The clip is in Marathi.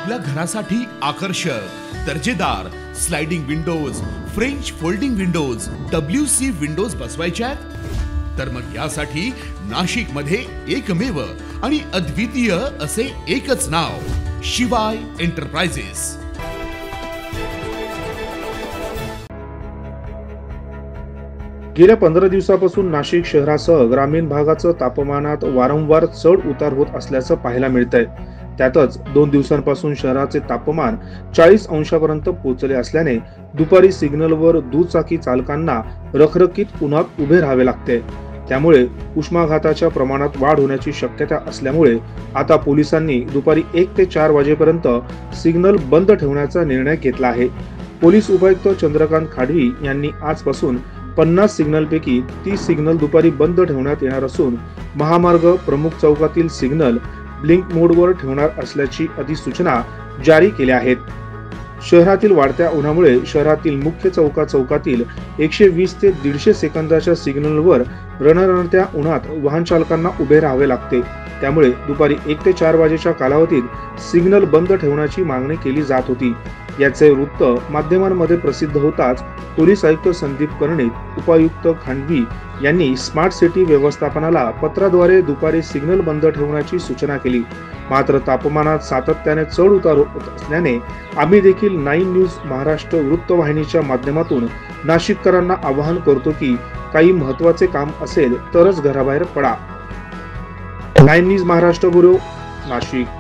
आपल्या घरासाठी आकर्षक दर्जेदार sliding windows, French folding windows, WC windows बसवायच्यात? तर मग यासाठी नाशिक मध्ये एकमेव आणि अद्वितीय असे एकच नाव, शिवाय एंटरप्राइजेस। गेल्या 15 दिवसापासून नाशिक शहरासह ग्रामीण भागाचं तापमानात वारंवार चढ उतार होत असल्याचं पाहायला मिळतंय। त्यातच 2 दिवसांपासून शहराचे तापमान 40 अंशापर्यंत पोहोचले असल्याने दुपारी सिग्नलवर दुचाकी चालकांना रखरखीत उन्हात उभे राहावे लागते। त्यामुळे उष्माघाताच्या प्रमाणात वाढ होण्याची शक्यता असल्यामुळे आता पोलिसांनी दुपारी 1 ते 4 वाजेपर्यंत सिग्नल बंद ठेवण्याचा निर्णय घेतला आहे। पोलीस उपायुक्त चंद्रकांत खाडवी यांनी आजपासून 50 सिग्नलपैकी 30 सिग्नल दुपारी बंद ठेवण्यात येणार असून महामार्ग प्रमुख चौकातील सिग्नल ब्लिंक मोडवर ठेवणार असल्याची अधिसूचना जारी केल्या आहेत। शहरातील वाढत्या उन्हामुळे शहरातील मुख्य चौकातील 120 ते 150 सेकंदाच्या सिग्नलवर रणरणत्या उन्हात वाहन चालकांना उभे राहावे लागते। त्यामुळे दुपारी 1 ते 4 वाजेच्या कालावधीत सिग्नल बंद ठेवण्याची मागणी केली जात होती। याचे वृत्त माध्यमांमध्ये प्रसिद्ध होताच पोलीस आयुक्त संदीप कर्णिक, उपायुक्त खांडवी यांनी स्मार्ट सिटी व्यवस्थापनाला पत्राद्वारे दुपारी सिग्नल बंद ठेवण्याची सूचना केली। मात्र तापमानात सातत्याने चढ उतार होत असल्याने आम्ही देखील 9 न्यूज महाराष्ट्र वृत्तवाहिनीच्या माध्यमातून नाशिककरांना आवाहन करतो की काही महत्त्वाचे काम असेल तरच घराबाहेर पडा। 9 न्यूज महाराष्ट्र ब्युरो, नाशिक।